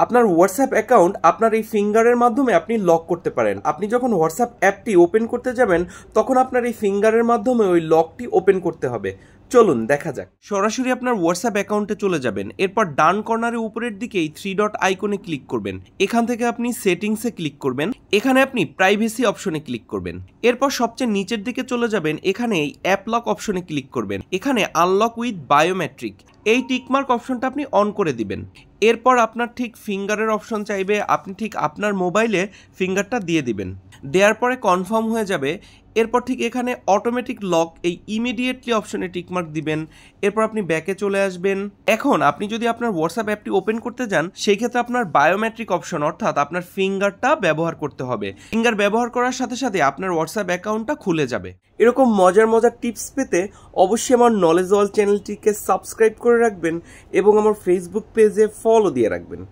আপনার WhatsApp account আপনার এই ফিঙ্গারের মাধ্যমে আপনি লক করতে পারেন। আপনি যখন হোয়াটসঅ্যাপ অ্যাপটি ওপেন করতে যাবেন তখন আপনার এই ফিঙ্গারের মাধ্যমে ওই লকটি ওপেন করতে হবে। চলুন দেখা যাক। সরাসরি আপনার হোয়াটসঅ্যাপ অ্যাকাউন্টে চলে যাবেন। এরপর ডান কর্নারের উপরের দিকে এই 3 ডট আইকনে ক্লিক করবেন। এখান থেকে আপনি সেটিংসে ক্লিক করবেন। এখানে আপনি প্রাইভেসি অপশনে ক্লিক করবেন। এরপর সবচেয়ে নিচের দিকে চলে যাবেন। এখানে এই অ্যাপ লক অপশনে ক্লিক করবেন। এখানে আনলক উইথ বায়োমেট্রিক এই টিকমার্ক অপশনটা আপনি অন করে দিবেন। এরপর আপনার ঠিক ফিঙ্গারের অপশন চাইবে, আপনি ঠিক আপনার মোবাইলে ফিঙ্গারটা দিয়ে দিবেন। দেওয়ার পরে কনফার্ম হয়ে যাবে। এরপর ঠিক এখানে অটোমেটিক লক এই ইমিডিয়েটলি অপশনে টিকমার্ক দিবেন। এরপর আপনি ব্যাকে চলে আসবেন। এখন আপনি যদি আপনার হোয়াটসঅ্যাপ অ্যাপটি ওপেন করতে যান সেই ক্ষেত্রে আপনার বায়োমেট্রিক অপশন অর্থাৎ আপনার ফিঙ্গারটা ব্যবহার করতে হবে। ফিঙ্গার ব্যবহার করার সাথে সাথে আপনার হোয়াটসঅ্যাপ অ্যাকাউন্টটা খুলে যাবে। এরকম মজার মজার টিপস পেতে অবশ্যই আমার নলেজ ওয়াল চ্যানেলটিকে সাবস্ক্রাইব করে রাখবেন এবং আমার ফেসবুক পেজে ফলো দিয়ে রাখবেন।